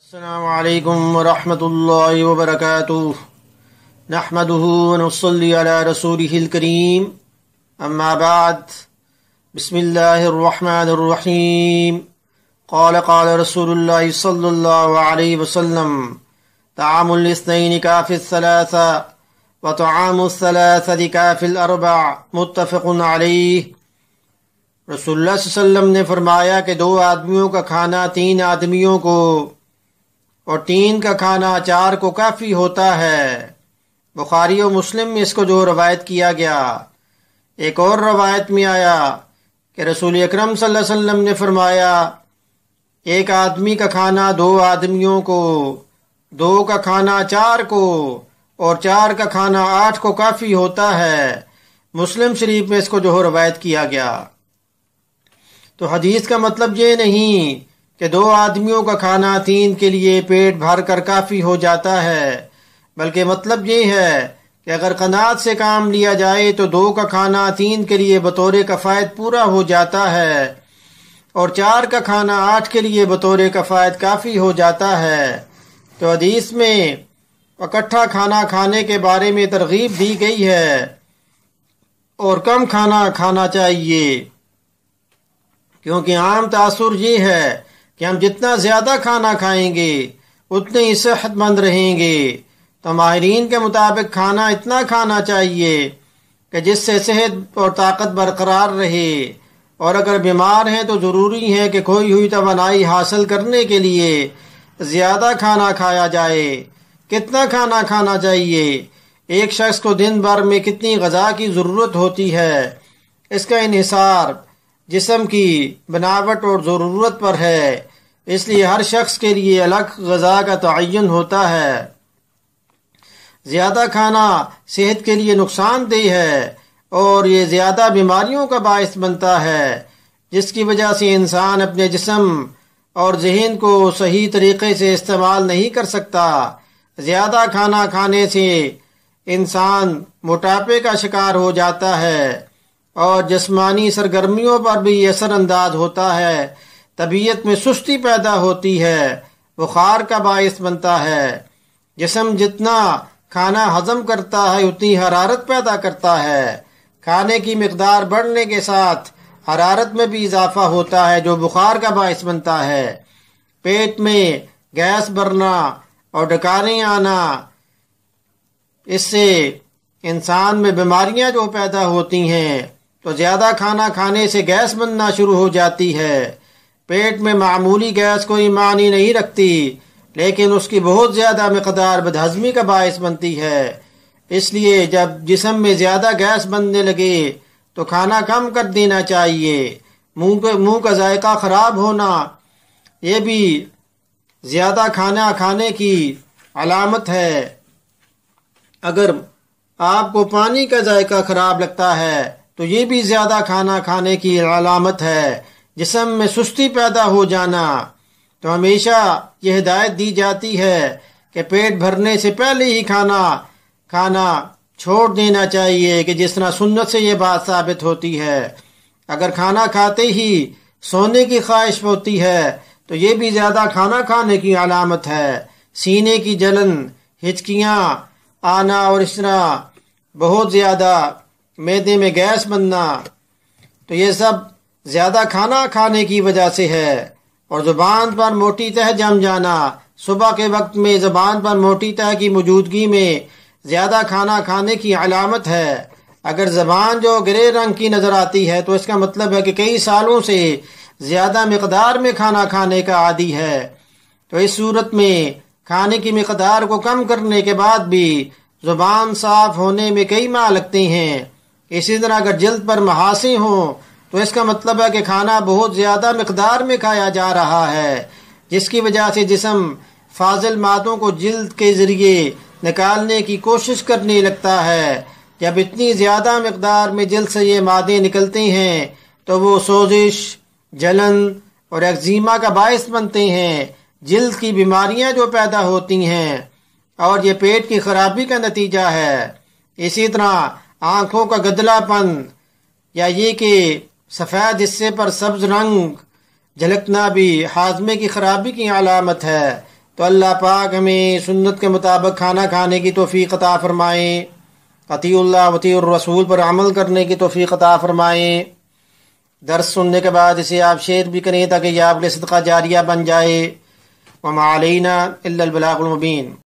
السلام علیکم ورحمۃ اللہ وبرکاتہ نحمده ونصلی علی رسولہ الکریم اما بعد بسم اللہ الرحمن الرحیم قال رسول اللہ صلی اللہ علیہ وسلم طعام الاثنین کافی الثلاثہ وطعام الثلاثہ کافی الاربع متفق علیہ۔ رسول اللہ صلی اللہ علیہ وسلم نے فرمایا کہ دو آدمیوں کا کھانا تین آدمیوں کو اور تین کا کھانا چار کو کافی ہوتا ہے۔ بخاری و مسلم میں اس کو جو روایت کیا گیا۔ ایک اور روایت میں آیا کہ رسول اکرم صلی اللہ علیہ وسلم نے فرمایا ایک آدمی کا کھانا دو آدمیوں کو، دو کا کھانا چار کو اور چار کا کھانا آٹھ کو کافی ہوتا ہے۔ مسلم شریف میں اس کو جو روایت کیا گیا۔ تو حدیث کا مطلب یہ نہیں کہ دو آدمیوں کا کھانا تین کے لیے پیٹ بھر کر کافی ہو جاتا ہے، بلکہ مطلب یہ ہے کہ اگر قناعت سے کام لیا جائے تو دو کا کھانا تین کے لیے بطور کفایت پورا ہو جاتا ہے اور چار کا کھانا آٹھ کے لیے بطور کفایت کافی ہو جاتا ہے۔ تو حدیث میں اکٹھا کھانا کھانے کے بارے میں ترغیب دی گئی ہے اور کم کھانا کھانا چاہیے، کیونکہ عام تاثر یہ ہے کہ ہم جتنا زیادہ کھانا کھائیں گے اتنے ہی صحت مند رہیں گے۔ تو ماہرین کے مطابق کھانا اتنا کھانا چاہیے کہ جس سے صحت اور طاقت برقرار رہے، اور اگر بیمار ہیں تو ضروری ہے کہ کھوئی ہوئی توانائی حاصل کرنے کے لیے زیادہ کھانا کھایا جائے۔ کتنا کھانا کھانا چاہیے؟ ایک شخص کو دن بھر میں کتنی غذا کی ضرورت ہوتی ہے، اس کا انحصار جسم کی بناوٹ اور ضرورت پر ہے، اس لیے ہر شخص کے لیے الگ غذا کا تعین ہوتا ہے۔ زیادہ کھانا صحت کے لیے نقصان دہ ہے اور یہ زیادہ بیماریوں کا باعث بنتا ہے، جس کی وجہ سے انسان اپنے جسم اور ذہن کو صحیح طریقے سے استعمال نہیں کر سکتا۔ زیادہ کھانا کھانے سے انسان موٹاپے کا شکار ہو جاتا ہے اور جسمانی سرگرمیوں پر بھی اثر انداز ہوتا ہے، طبیعت میں سستی پیدا ہوتی ہے، بخار کا باعث بنتا ہے۔ جسم جتنا کھانا ہضم کرتا ہے اتنی حرارت پیدا کرتا ہے۔ کھانے کی مقدار بڑھنے کے ساتھ حرارت میں بھی اضافہ ہوتا ہے جو بخار کا باعث بنتا ہے۔ پیٹ میں گیس بھرنا اور ڈکاریں آنا، اس سے انسان میں بیماریاں جو پیدا ہوتی ہیں۔ تو زیادہ کھانا کھانے سے گیس بننا شروع ہو جاتی ہے۔ پیٹ میں معمولی گیس کوئی معنی نہیں رکھتی، لیکن اس کی بہت زیادہ مقدار بدہضمی کا باعث بنتی ہے۔ اس لیے جب جسم میں زیادہ گیس بننے لگے تو کھانا کم کر دینا چاہیے۔ منہ کا ذائقہ خراب ہونا یہ بھی زیادہ کھانا کھانے کی علامت ہے۔ اگر آپ کو پانی کا ذائقہ خراب لگتا ہے تو یہ بھی زیادہ کھانا کھانے کی علامت ہے۔ جسم میں سستی پیدا ہو جانا، تو ہمیشہ یہ ہدایت دی جاتی ہے کہ پیٹ بھرنے سے پہلے ہی کھانا چھوڑ دینا چاہیے، کہ جس طرح سنت سے یہ بات ثابت ہوتی ہے۔ اگر کھانا کھاتے ہی سونے کی خواہش ہوتی ہے تو یہ بھی زیادہ کھانا کھانے کی علامت ہے۔ سینے کی جلن، ہچکیاں آنا اور اس طرح بہت زیادہ معدے میں گیس بننا، تو یہ سب زیادہ کھانا کھانے کی وجہ سے ہے۔ اور زبان پر موٹی تہ جم جانا، صبح کے وقت میں زبان پر موٹی تہ کی موجودگی میں زیادہ کھانا کھانے کی علامت ہے۔ اگر زبان جو گرے رنگ کی نظر آتی ہے تو اس کا مطلب ہے کہ کئی سالوں سے زیادہ مقدار میں کھانا کھانے کا عادی ہے۔ تو اس صورت میں کھانے کی مقدار کو کم کرنے کے بعد بھی زبان صاف ہونے میں کئی ماہ لگتے ہیں۔ اسی طرح اگر جلد پر محاسے ہوں تو اس کا مطلب ہے کہ کھانا بہت زیادہ مقدار میں کھایا جا رہا ہے، جس کی وجہ سے جسم فاضل مادوں کو جلد کے ذریعے نکالنے کی کوشش کرنے لگتا ہے۔ جب اتنی زیادہ مقدار میں جلد سے یہ مادے نکلتے ہیں تو وہ سوزش، جلن اور ایگزیما کا باعث بنتے ہیں، جلد کی بیماریاں جو پیدا ہوتی ہیں، اور یہ پیٹ کی خرابی کا نتیجہ ہے۔ اسی طرح آنکھوں کا گدلا پن، یا یہ کہ سفید حصے پر سبز رنگ جھلکنا بھی ہاضمے کی خرابی کی علامت ہے۔ تو اللہ پاک ہمیں سنت کے مطابق کھانا کھانے کی توفیق عطا فرمائیں، اطیع اللہ و اطیع الرسول پر عمل کرنے کی توفیق عطا فرمائیں۔ درس سننے کے بعد اسے آپ شیئر بھی کریں تاکہ یہ آپ کے صدقہ جاریہ بن جائے۔ وما علینا الا البلاغ المبین۔